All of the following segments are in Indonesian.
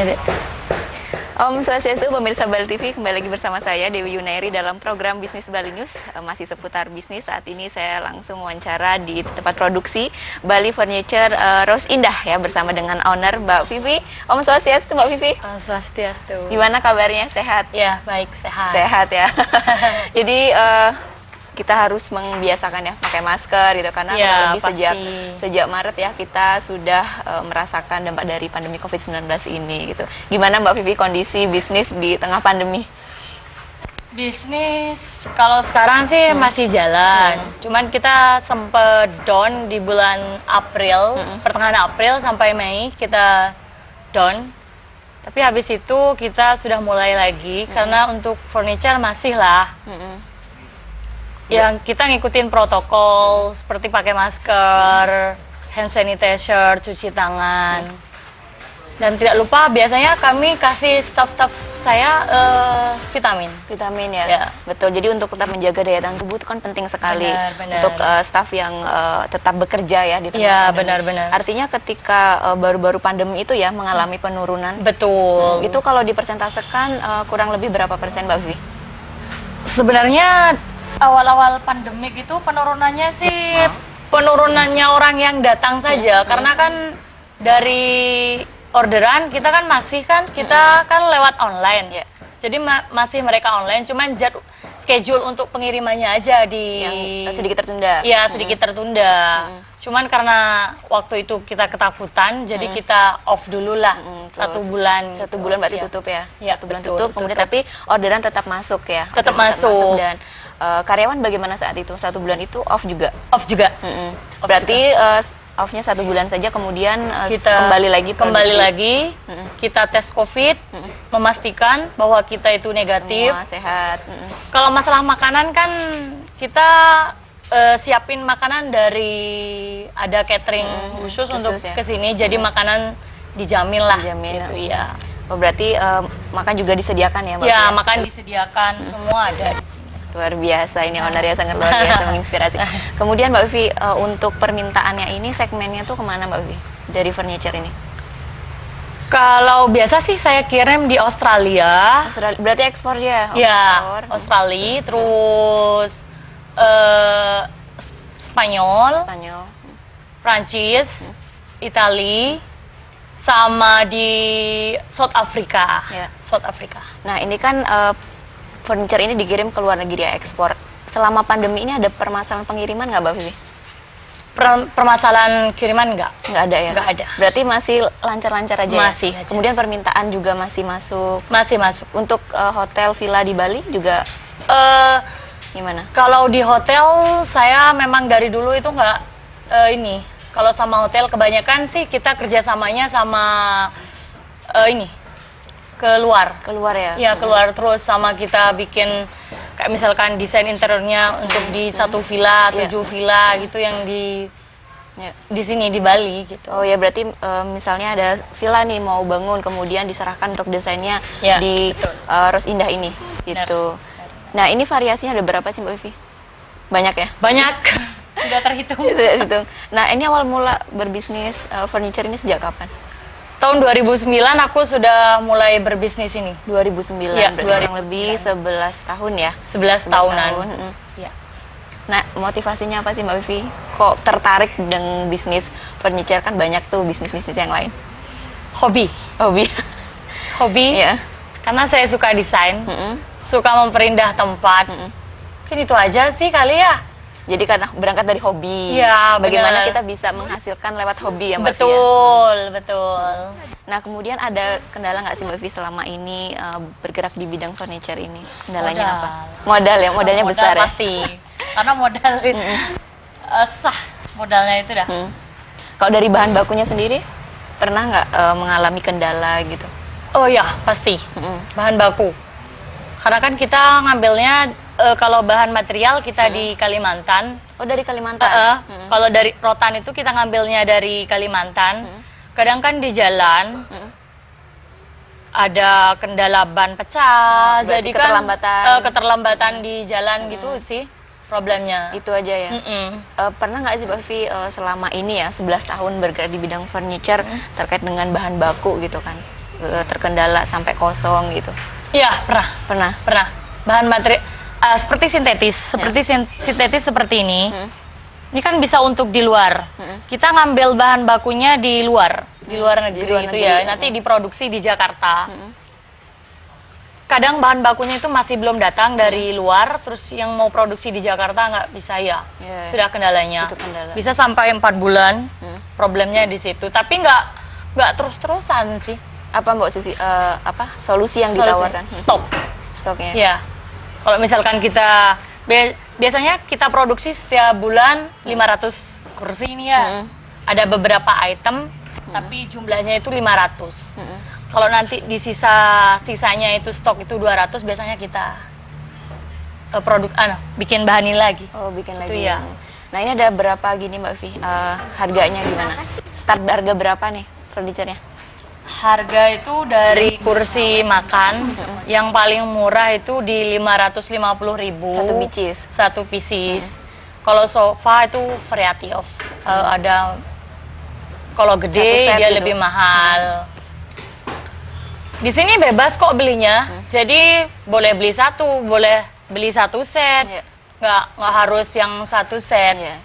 Dek. Om Swastiastu, pemirsa Bali TV, kembali lagi bersama saya Dewi Yunairi dalam program Bisnis Bali News. Masih seputar bisnis. Saat ini saya langsung wawancara di tempat produksi Bali Furniture Rose Indah ya, bersama dengan owner Mbak Vivi. Om Swastiastu, Mbak Vivi. Om Swastiastu. Gimana kabarnya? Sehat? Ya, baik, sehat. Sehat ya. Jadi kita harus membiasakan ya pakai masker gitu, karena Ya, lebih sejak Maret ya kita sudah merasakan dampak dari pandemi COVID-19 ini gitu. Gimana Mbak Vivi kondisi bisnis di tengah pandemi? Bisnis kalau sekarang sih masih jalan. Cuman kita sempet down di bulan April, pertengahan April sampai Mei kita down. Tapi habis itu kita sudah mulai lagi karena untuk furniture masih lah. Yang kita ngikutin protokol seperti pakai masker, hand sanitizer, cuci tangan. Dan tidak lupa biasanya kami kasih staff-staff saya vitamin. Vitamin ya? Ya. Betul, jadi untuk tetap menjaga daya tahan tubuh itu kan penting sekali. Benar. Untuk staff yang tetap bekerja ya di tengah Ya, pandemi. benar. Artinya ketika baru-baru pandemi itu ya mengalami penurunan. Betul. Itu kalau dipersentasekan kurang lebih berapa persen Mbak Vivi? Sebenarnya awal-awal pandemik itu penurunannya sih penurunannya orang yang datang saja, karena kan dari orderan kita kan masih kan kita kan lewat online. Jadi masih mereka online, cuman schedule untuk pengirimannya aja Yang sedikit tertunda. Iya, sedikit tertunda. Cuman karena waktu itu kita ketakutan, jadi kita off dulu lah. Satu bulan. Satu bulan berarti tutup ya? Iya, Satu bulan betul, tutup, kemudian tapi orderan tetap masuk ya? Tetap Orderan masuk. Dan karyawan bagaimana saat itu? Satu bulan itu off juga? Off juga. Off Berarti off-nya satu bulan saja, kemudian kita kembali lagi produksi. Kita tes COVID, memastikan bahwa kita itu negatif. Semua sehat. Kalau masalah makanan kan kita siapin makanan dari ada catering khusus untuk ya. kesini, jadi makanan dijamin lah. Dijamin. Gitu, ya. Oh, berarti makan juga disediakan ya Mbak? Ya, makan disediakan, semua ada di sini. Luar biasa, ini ownernya sangat luar biasa, menginspirasi. Kemudian Mbak Vivi, untuk permintaannya ini segmennya tuh kemana Mbak Vivi dari furniture ini? Kalau biasa sih saya kirim di Australia. Berarti ekspor ya? Ya, Australia, terus Spanyol, Prancis, Italia, sama di South Africa. Ya. South Africa. Nah, ini kan furniture ini dikirim ke luar negeri ya, ekspor. Selama pandemi ini ada permasalahan pengiriman nggak Mbak Vivi? Permasalahan kiriman nggak? Nggak ada ya? Nggak ada. Berarti masih lancar-lancar aja Masih ya? aja. Kemudian permintaan juga masih masuk? Masih masuk. Untuk hotel, villa di Bali juga gimana? Kalau di hotel saya memang dari dulu itu nggak ini. Kalau sama hotel kebanyakan sih kita kerjasamanya sama keluar ya? Ya, keluar terus sama kita bikin kayak misalkan desain interiornya untuk di satu villa, 7 villa gitu yang di sini di Bali gitu. Oh ya, berarti misalnya ada villa nih mau bangun, kemudian diserahkan untuk desainnya Ya, di betul. Rose Indah ini gitu. Nah, ini variasinya ada berapa sih Mbak Vivi? Banyak ya? Banyak. Sudah terhitung. Gitu. Nah, ini awal mula berbisnis furniture ini sejak kapan? Tahun 2009 aku sudah mulai berbisnis ini. 2009, Ya, berarti kurang lebih 11 tahun ya? 11 tahunan. Ya. Nah, motivasinya apa sih Mbak Vivi? Kok tertarik dengan bisnis furniture? Kan banyak tuh bisnis-bisnis yang lain. Hobi. Hobi. Ya. Karena saya suka desain, suka memperindah tempat. Mungkin itu aja sih kali ya. Jadi karena berangkat dari hobi, Ya, bagaimana benar. kita bisa menghasilkan lewat hobi ya Mbak Vivi? Betul. Nah, kemudian ada kendala nggak sih Mbak Vivi selama ini bergerak di bidang furniture ini? Kendalanya apa? Modal ya, modalnya Modal besar pasti. Karena modal itu modalnya itu dah. Kalau dari bahan bakunya sendiri, pernah nggak mengalami kendala gitu? Oh ya, pasti. Bahan baku. Karena kan kita ngambilnya kalau bahan material kita di Kalimantan. Oh, dari Kalimantan? Kalau dari rotan itu kita ngambilnya dari Kalimantan. Kadang kan di jalan ada kendala ban pecah, jadi kan keterlambatan di jalan gitu sih problemnya. Itu aja ya. Pernah nggak sih Mbak Vivi selama ini ya 11 tahun bergerak di bidang furniture terkait dengan bahan baku gitu kan? terkendala sampai kosong gitu? Iya, pernah. Pernah. Pernah. Bahan materi seperti sintetis seperti ini. Ini kan bisa untuk di luar. Kita ngambil bahan bakunya di luar negeri, luar itu negeri. ya. Nanti diproduksi di Jakarta. Kadang bahan bakunya itu masih belum datang dari luar, terus yang mau produksi di Jakarta nggak bisa ya. Iya. Itu adalah kendalanya. Itu kendala. Bisa sampai 4 bulan. Problemnya di situ. Tapi nggak terus-terusan sih. Apa Mbak Sisi, solusi yang ditawarkan? Stok. Stoknya. Ya. Kalau misalkan kita biasanya kita produksi setiap bulan 500 kursi ini ya. Ada beberapa item tapi jumlahnya itu 500. Kalau nanti di sisanya itu stok itu 200, biasanya kita bikin bahan ini lagi. Oh, bikin lagi. Itu ya. Nah, ini ada berapa gini Mbak Vi? Harganya gimana? Start harga berapa nih furniture-nya? Harga itu dari kursi makan yang paling murah itu di 550.000 Satu pieces. Satu pieces. Kalau sofa itu variety of ada, kalau Satu gede set dia gitu. lebih mahal. Di sini bebas kok belinya. Jadi boleh beli satu, boleh beli satu set. Iya. Nggak harus yang satu set. Iya.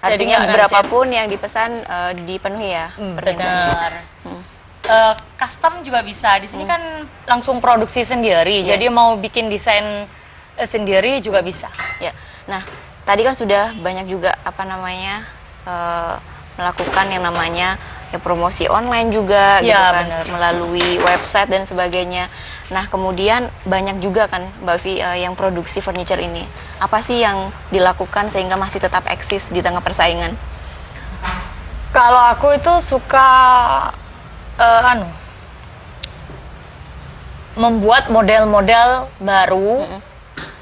Jadi Artinya nggak berapapun yang dipesan dipenuhi ya permintaannya. benar. Custom juga bisa. Di sini kan langsung produksi sendiri. Iya. Jadi mau bikin desain sendiri juga bisa. Ya. Nah, tadi kan sudah banyak juga melakukan yang namanya ya promosi online juga gitu Ya, kan, benar. melalui website dan sebagainya. Nah, kemudian banyak juga kan Mbak Vi yang produksi furniture ini. Apa sih yang dilakukan sehingga masih tetap eksis di tengah persaingan? Kalau aku itu suka membuat model-model baru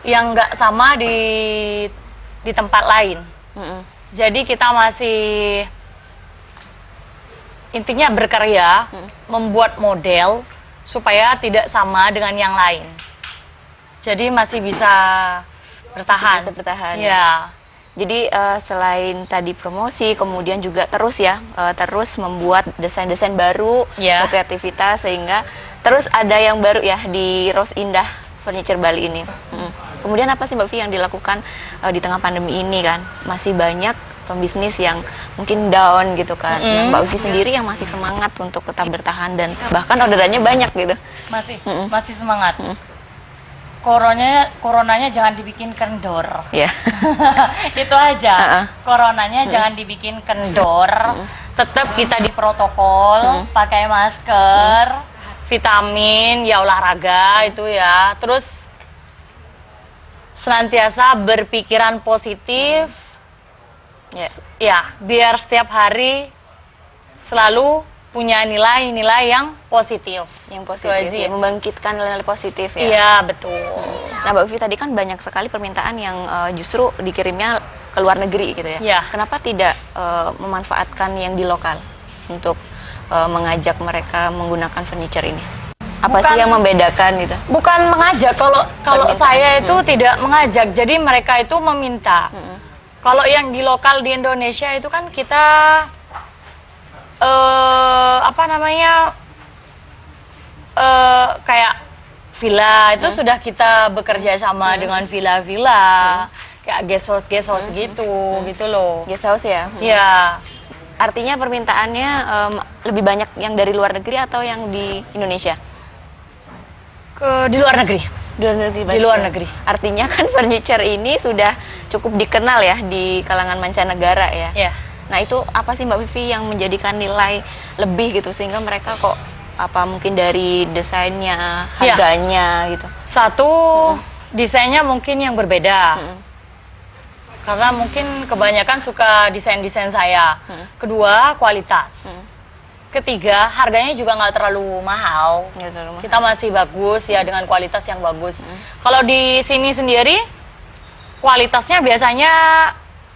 yang nggak sama di tempat lain. Jadi kita masih intinya berkarya, membuat model supaya tidak sama dengan yang lain. Jadi masih bisa bertahan. Bisa bertahan. Ya. Jadi selain tadi promosi, kemudian juga terus terus membuat desain-desain baru, Ya. berkreativitas sehingga terus ada yang baru ya di Rose Indah Furniture Bali ini. Kemudian apa sih Mbak Vi yang dilakukan di tengah pandemi ini kan? Masih banyak pembisnis yang mungkin down gitu kan. Nah, Mbak Vi sendiri yang masih semangat untuk tetap bertahan dan bahkan orderannya banyak gitu. Masih semangat. Coronanya jangan dibikin kendor. Ya. Itu aja. Coronanya jangan dibikin kendor. Tetap kita di protokol, pakai masker, vitamin, ya olahraga itu ya. Terus senantiasa berpikiran positif. Ya, biar setiap hari selalu punya nilai-nilai yang positif. Yang positif, ya, membangkitkan nilai positif ya. Iya, betul. Nah, Mbak Vivi tadi kan banyak sekali permintaan yang justru dikirimnya ke luar negeri gitu ya. Iya. Kenapa tidak memanfaatkan yang di lokal untuk mengajak mereka menggunakan furniture ini? Apa sih yang membedakan gitu? Bukan mengajak, kalau saya itu tidak mengajak, jadi mereka itu meminta. Kalau yang di lokal di Indonesia itu kan kita kayak villa itu sudah kita bekerja sama dengan villa-villa, kayak guest house gitu loh. Guest house ya? Ya, Artinya permintaannya lebih banyak yang dari luar negeri atau yang di Indonesia? di luar negeri. Di luar negeri. Di luar negeri. Artinya kan furniture ini sudah cukup dikenal ya di kalangan mancanegara ya. Ya. Nah, itu apa sih Mbak Vivi yang menjadikan nilai lebih gitu sehingga mereka kok mungkin dari desainnya, harganya gitu. Satu, desainnya mungkin yang berbeda. Karena mungkin kebanyakan suka desain-desain saya. Kedua, kualitas. Ketiga, harganya juga nggak terlalu mahal. Nggak terlalu mahal. Kita masih bagus ya dengan kualitas yang bagus. Kalau di sini sendiri, kualitasnya biasanya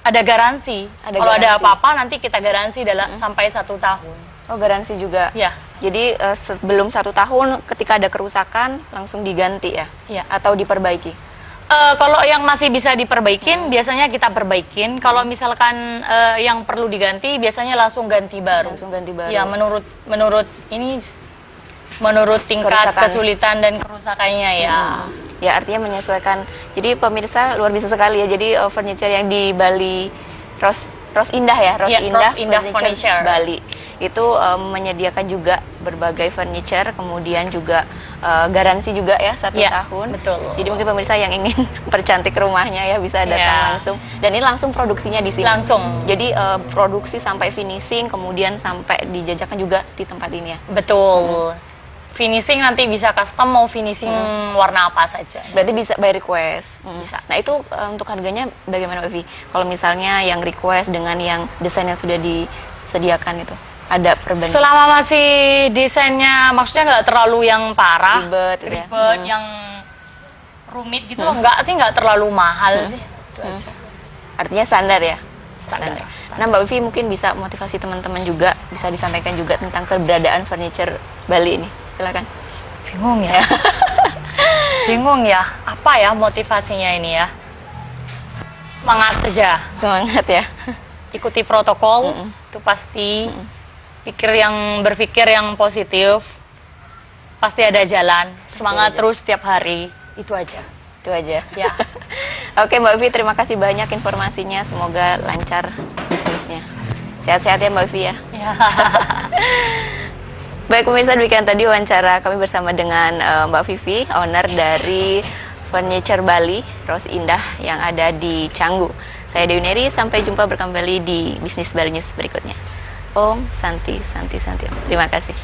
ada garansi. Kalau ada garansi. apa-apa nanti kita garansi sampai 1 tahun. Oh, garansi juga. Ya. Jadi sebelum 1 tahun ketika ada kerusakan langsung diganti ya? Iya. Atau diperbaiki? Kalau yang masih bisa diperbaikin, biasanya kita perbaikin. Kalau misalkan yang perlu diganti, biasanya langsung ganti baru. Langsung ganti baru. Ya, menurut ini menurut tingkat Kerusakan. kesulitan dan kerusakannya ya. Ya, artinya menyesuaikan. Jadi pemirsa luar biasa sekali ya. Jadi furniture yang di Bali Rose Indah ya, Ya, Rose Indah Furniture. Bali itu menyediakan juga berbagai furniture, kemudian juga garansi juga ya 1 Ya, tahun. betul. Jadi mungkin pemirsa yang ingin percantik rumahnya ya bisa datang Ya. langsung. Dan ini langsung produksinya di sini. Langsung. Jadi produksi sampai finishing, kemudian sampai dijajakan juga di tempat ini ya. Betul. Finishing nanti bisa custom, mau finishing warna apa saja. Berarti bisa by request. Bisa. Nah itu untuk harganya bagaimana Mbak Vi? Kalau misalnya yang request dengan yang desain yang sudah disediakan itu ada perbandingan? Selama masih desainnya maksudnya nggak terlalu yang parah, Ribet gitu ya. ribet, yang rumit gitu loh, nggak terlalu mahal sih. Itu aja. Artinya standar ya? Standar. Nah Mbak Vi mungkin bisa motivasi teman-teman juga, bisa disampaikan juga tentang keberadaan furniture Bali ini. Silakan. Bingung ya. Bingung ya. Apa ya motivasinya ini ya? Semangat aja. Semangat ya. Ikuti protokol itu pasti. Berpikir yang positif. Pasti ada jalan. Semangat ada. terus setiap hari. Itu aja. Itu aja. Ya. Oke Mbak Vi, terima kasih banyak informasinya. Semoga lancar bisnisnya. Sehat-sehat ya Mbak Vi ya. Ya. Baik pemirsa, demikian tadi wawancara kami bersama dengan Mbak Vivi, owner dari Furniture Bali, Rose Indah yang ada di Canggu. Saya Dewi Neri, sampai jumpa kembali di Bisnis Bali News berikutnya. Om Santi Santi Santi. Terima kasih.